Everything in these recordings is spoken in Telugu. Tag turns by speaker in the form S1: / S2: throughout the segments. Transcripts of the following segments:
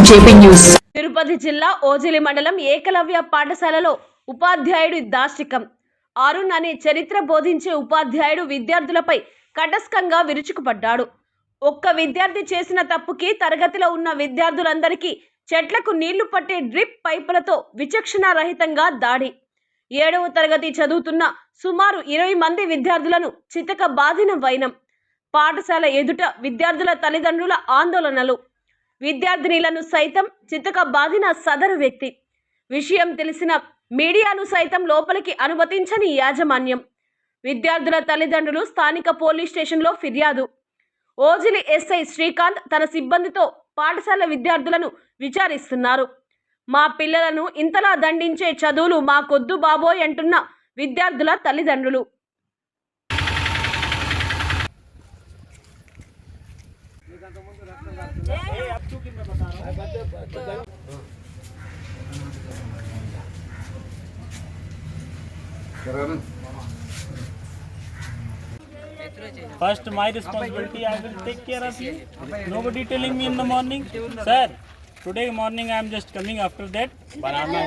S1: JP news.
S2: తిరుపతి జిల్లా ఓజిలి మండలం ఏకలవ్య పాఠశాలలో ఉపాధ్యాయుడి దాష్టికం. అరుణ్ అనే చరిత్ర బోధించే ఉపాధ్యాయుడు విద్యార్థులపై కటస్కంగా విరుచుకుపడ్డాడు. ఒక్క విద్యార్థి చేసిన తప్పుకి తరగతిలో ఉన్న విద్యార్థులందరికీ చెట్లకు నీళ్లు పట్టే డ్రిప్ పైపులతో విచక్షణారహితంగా దాడి. 7వ తరగతి చదువుతున్న సుమారు 20 మంది విద్యార్థులను చితక బాధిన వైనం. పాఠశాల ఎదుట విద్యార్థుల తల్లిదండ్రుల ఆందోళనలు. విద్యార్థినిలను సైతం చితక బాధిన సదరు వ్యక్తి. విషయం తెలిసిన మీడియాను సైతం లోపలికి అనుమతించని యాజమాన్యం. విద్యార్థుల తల్లిదండ్రులు స్థానిక పోలీస్ స్టేషన్లో ఫిర్యాదు. ఓజిలి ఎస్ఐ శ్రీకాంత్ తన సిబ్బందితో పాఠశాల విద్యార్థులను విచారిస్తున్నారు. మా పిల్లలను ఇంతలా దండించే చదువులు మాకొద్దు బాబోయ్ అంటున్న విద్యార్థుల తల్లిదండ్రులు.
S3: First, my responsibility, I will take care of you. Nobody telling me in the morning, sir. Today morning I am just coming. After that, banana.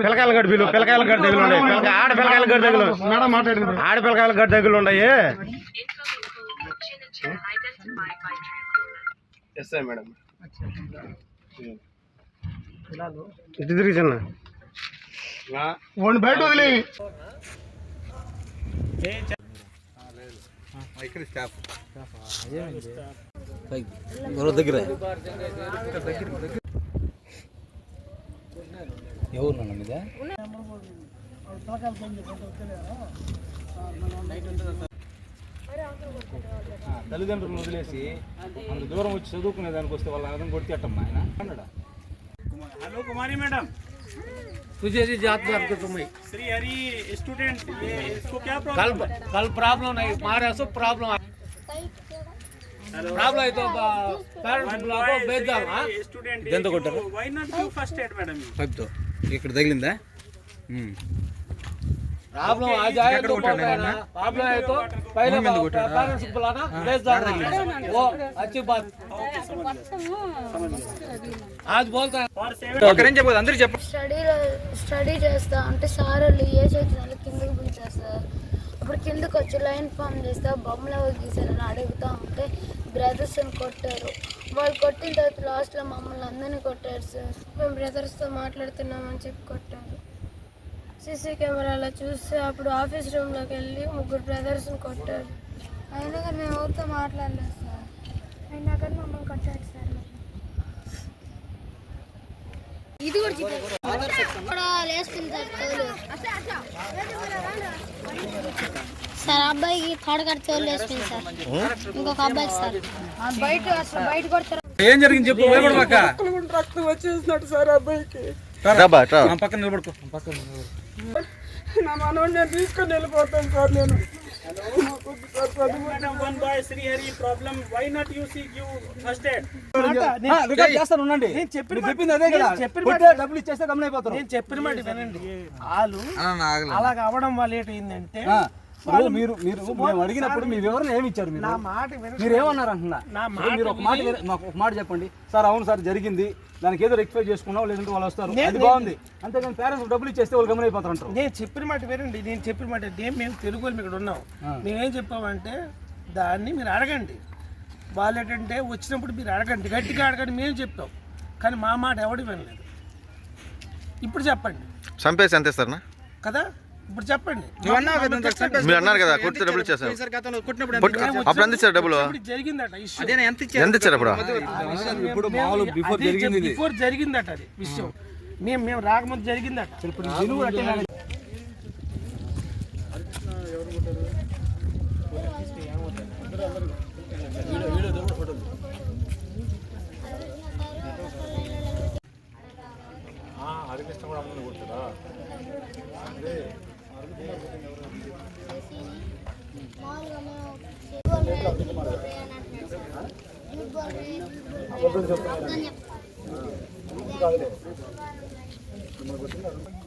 S4: పిల్లకాయల గడ్డ బిల్లు పిల్లకాయల గడ్డ తెగులు ఉన్నాయి. ఆడపిల్లకాయల గడ్డ తెగులు ఆడపిల్లకాయల గడ్డ తెగులు ఉన్నాయి. మేడం ఇటు తిరిగి చిన్న బయట వదిలే ఇక్కడ స్టాఫ్ దగ్గర ఎవరు మీద తల్లిదండ్రులను వదిలేసి అంత దూరం వచ్చి చదువుకునే దానికి వస్తే వాళ్ళ అర్థం కొడితేటమ్మా ఆయన అన్నాడా. హలో కుమారి మేడం, तुझे जी जात आपको तुम्हें श्री हरि स्टूडेंट ये इसको क्या प्रॉब्लम कल प्रॉब्लम नहीं मारे सब प्रॉब्लम प्रॉब्लम है तो पेरेंट्स बुलाओ भेज दो. हां स्टूडेंट देंतो కొట్టారు. why not do first aid madam pipe తో ఇక్కడ తగిలిందా. प्रॉब्लम आ जाए तो ना प्रॉब्लम है तो पहले पेरेंट्स को बुलाना भेज दो. वो अच्छी बात आज बोलता है ఒకరేం చెప్పదు అందరూ చెప్పు.
S5: స్టడీ చేస్తా అంటే సార్ వాళ్ళు ఏ చేసిన కిందకి పిలిచేస్తారు. అప్పుడు కిందకి వచ్చి లైన్ ఫామ్ చేస్తా బొమ్మలు గీసారని అడుగుతా ఉంటే బ్రదర్స్ అని కొట్టారు. వాళ్ళు కొట్టిన తర్వాత లాస్ట్లో మమ్మల్ని అందరినీ కొట్టారు సార్. మేము బ్రదర్స్తో మాట్లాడుతున్నామని చెప్పి కొట్టారు. సీసీ కెమెరాలో చూస్తే అప్పుడు ఆఫీస్ రూమ్లోకి వెళ్ళి 3 బ్రదర్స్ని కొట్టారు. అయినా కానీ మేము ఎవరితో మాట్లాడలేదు సార్. అయినా కానీ మమ్మల్ని కొట్టారు సార్. ఇది కూడా లేస్తుంది సార్. అబ్బాయికి థర్డ్ తోలు వేస్తుంది సార్. ఇంకొక అబ్బాయి సార్ బయట కొడతారు.
S4: ఏం జరిగింది చెప్పు.
S6: రక్తం వచ్చేసినట్టు సార్ అబ్బాయికి.
S4: పక్కన నిలబడుకో.
S6: నా మనోడు నేను తీసుకొని వెళ్ళిపోతాను సార్. నేను
S4: చేస్తాను. చెప్పింది అదే కదా. డబ్బులు ఇచ్చేస్తే గమనం అయిపోతారు.
S6: నేను చెప్పిన మాట వినండి. వాళ్ళు అలాగ అవ్వడం వల్ల ఏంటంటే
S4: మీరు మేము అడిగినప్పుడు మీ వివరణ ఏమి ఇచ్చారు.
S6: నా మాట
S4: మీరు ఏమన్నారు అంటున్నా. మీరు ఒక మాట చెప్పండి సార్. అవును సార్ జరిగింది, దానికి ఏదో రెక్టిఫై చేసుకున్నాం లేదంటే వాళ్ళు వస్తారు, అది బాగుంది. అంతేగాని పేరెంట్స్ డబ్బులు ఇచ్చేస్తే వాళ్ళు గమనం అయిపోతారు అంటారు.
S6: నేను చెప్పిన మాట వినండి. నేను చెప్పిన మాట మేము తెలుగు వాళ్ళు ఇక్కడ ఉన్నాం. మేమేం చెప్పామంటే దాన్ని మీరు అడగండి. వాళ్ళు ఏంటంటే వచ్చినప్పుడు మీరు అడగండి, గట్టిగా అడగండి మేము చెప్తాం. కానీ మా మాట ఎవడు వినలేదు. ఇప్పుడు చెప్పండి.
S7: చంపేసి ఎంత ఇస్తారన్నా
S6: కదా ఇప్పుడు చెప్పండి.
S7: మీరు అన్నారు కదా కొట్టితే డబ్బులు ఇచ్చేస్తారు. అప్పుడు ఎంత ఇచ్చారు డబ్బులు?
S6: జరిగిందట
S7: ఎంత ఇచ్చారు
S6: అప్పుడు? బిఫోర్ జరిగిందట అది విషయం. మేము రాకముందు జరిగిందట.
S4: హరికృష్ణ కూడా అమ్మని కొట్టారా?
S5: मामूలుగా మేము बोल रहे हैं झूठ बोल रहे हैं झूठ बोल रहे हैं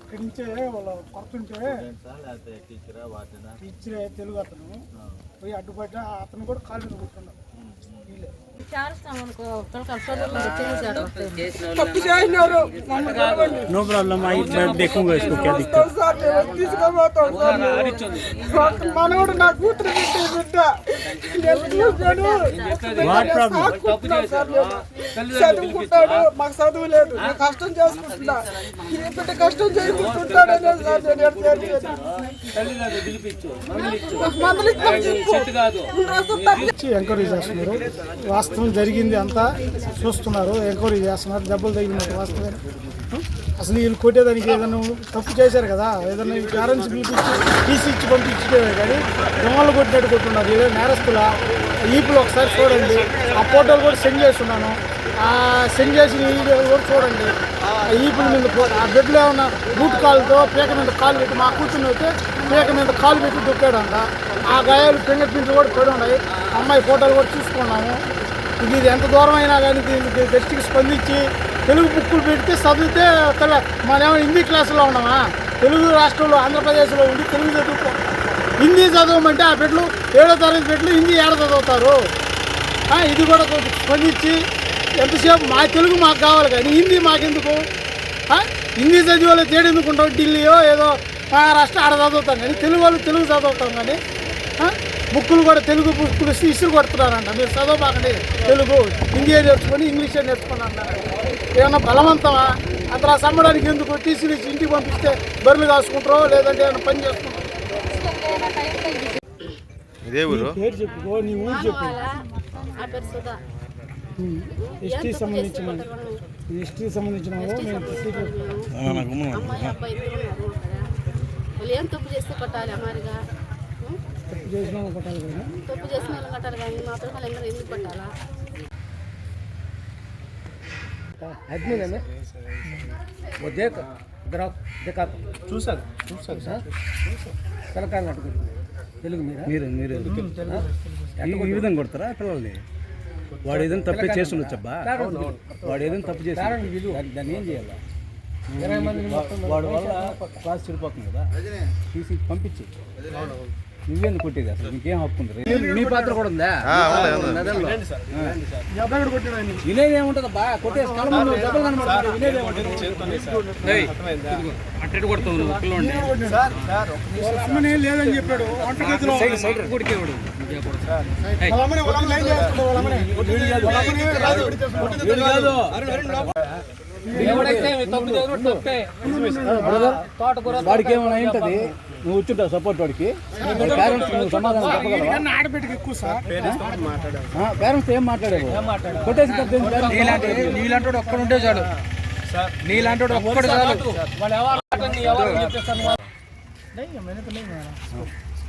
S6: ఇక్కడి నుంచే వాళ్ళు కొడుతుంటే టీచరే తెలుగు అతను పోయి అడ్డుపడ్డ అతను కూడా కాలు మీద కూర్చున్నాడు
S3: नो प्रॉब्लम आई मैं देखूंगा इसको क्या दिक्कत
S6: మనోడు నా కూతురు బిడ్డ చదువుకుంటాడు మాకు చదువు లేదు నేను కష్టం చేసుకుంటున్నా ఈ బిడ్డ కష్టం చేసుకుంటుంటాడనే సార్ ఎంక్వైరీ చేస్తున్నారు వాస్తవం జరిగింది అంతా చూస్తున్నారు ఎంక్వైరీ చేస్తున్నారు దెబ్బలు తగిలినట్టు వాస్తవం అసలు వీళ్ళు కొట్టేదానికి ఏదైనా తప్పు చేశారు కదా ఏదైనా పేరెంట్స్ పిలిపించి టీసీ ఇచ్చి పంపించే కానీ దొంగలు కొట్టినట్టు కొట్టున్నారు ఏదో నేరస్తుల ఈపులు ఒకసారి చూడండి ఆ ఫోటోలు కూడా సెండ్ చేస్తున్నాను ఆ సెండ్ చేసిన వీడియోలు కూడా చూడండి ఆ ఈపుల మీద ఆ బెడ్లో ఏమన్నా బూట్ కాలుతో పీక మీద కాలు పెట్టి మా కూర్చుని అయితే పీక మీద కాలు పెట్టి దొక్కాడంట ఆ గాయాలు ఫింగర్ ప్రింట్లు కూడా పడి ఉన్నాయి అమ్మాయి ఫోటోలు కూడా చూసుకున్నాము ఇది ఎంత దూరం అయినా కానీ దీనికి దృష్టికి స్పందించి తెలుగు బుక్కులు పెడితే చదివితే మనమేమో హిందీ క్లాసులో ఉన్నామా తెలుగు రాష్ట్రంలో ఆంధ్రప్రదేశ్లో ఉండి తెలుగు చదువుకో హిందీ చదవమంటే ఆ బిడ్డలు 7వ తరగతి బిడ్డలు హిందీ ఏడ చదువుతారు ఇది కూడా స్పందించి ఎంతసేపు మా తెలుగు మాకు కావాలి కానీ హిందీ మాకెందుకు హిందీ చదివే వాళ్ళు తేడెందుకుంటాం ఢిల్లీయో ఏదో మహారాష్ట్ర ఆడ చదువుతాం కానీ తెలుగు వాళ్ళు తెలుగు చదువుతాం కానీ బుక్కులు కూడా తెలుగు బుక్కులు ఇసురు కొడుతున్నారంట మీరు చదవబాకండి తెలుగు హిందీ నేర్చుకొని ఇంగ్లీషే నేర్చుకుని అంటారు ఏమన్నా బలవంతమా అంత సమ్మడానికి ఎందుకు టీసీలు ఇచ్చి ఇంటికి పంపిస్తే బర్రెలు కాసుకుంటారో లేదంటే ఏమైనా పని చేసుకుంటారో
S7: ఇదే ఊరు
S6: పేరు చెప్పుకో నీ ఊరు చెప్పు హిస్టరీ సంబంధించిన
S1: వాళ్ళు ఏం తప్పు చేస్తే కొట్టాలి అమ్మారిగా
S6: తప్పు చేసిన కొట్టాలి కదా
S1: తప్పు చేసిన వాళ్ళని కొట్టాలి కానీ మా పిల్లలు అందరూ ఎందుకు కొట్టాలా
S6: చూసాను తెలుగు
S8: మీరు ఈ విధంగా కొడతారా పిల్లల్ని వాడు ఏదైనా తప్పే చేస్తుండొచ్చబ్బా వాడు ఏదైనా తప్పు చేసి దాన్ని ఏం చేయాలి వాడు వల్ల క్లాస్ చెడిపోతుంది కదా తీసి పంపించి నువ్వేందుకు కొట్టేది అసలు నీకేం హక్కు ఉంది మీ పాత్ర కూడా ఉందా వినేది ఏముంటుంది బా కొట్టే స్థలం దెబ్బలు కనబడుతుంది వినేది
S6: ఏముంటుంది లేదని చెప్పాడు వంటగదిలో
S8: కొడికేవాడు వాడికి ఏమైనా ఏంటది నువ్వు వచ్చుంటావు సపోర్ట్ వాడికి పేరెంట్స్ నువ్వు సమాధానం చెప్పగలవా
S6: ఆడబిడ్డకి ఎక్కువ సార్
S8: పేరెంట్స్ ఏం మాట్లాడారు కొట్టేసి
S4: నీలాంటి ఒక్కడుంటే చాలు నీలాంటి ఒక్కడు చాలు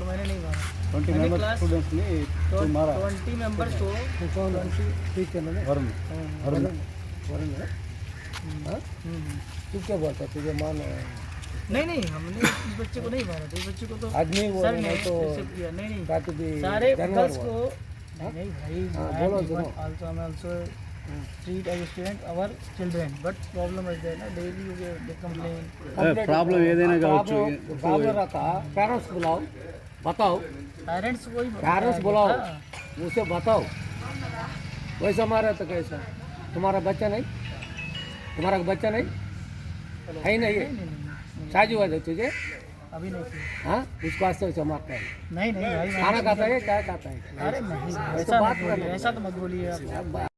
S6: मैंने नहीं मारा
S8: 20 मेंबर्स स्टूडेंट्स ने तो मारा
S6: 20 मेंबर्स को ठीक है ना
S8: वरुण वरुण
S6: तू क्या बोलता तुझे मान नहीं हमने इस बच्चे को नहीं मारा इस बच्चे को तो आदमी वो तो नहीं काटू भी सारे गर्ल्स को नहीं भाई बोलो also I also treat as a student our children but problem is there na daily you get complain
S8: problem ఏదైనా కావచ్చు
S6: प्रॉब्लम रहता पेरेंट्स बुलाओ बताओ पेरेंट्स बुलाओ उसे बताओ वैसा मारा तो कैसा तुम्हारा बच्चा नहीं है नहीं शादी हुआ है तुझे अभी नहीं हाँ उसको आस्ते से मारता है नहीं खाना खाता है क्या खाता है अरे नहीं ऐसा बात ऐसा तो मत बोलिए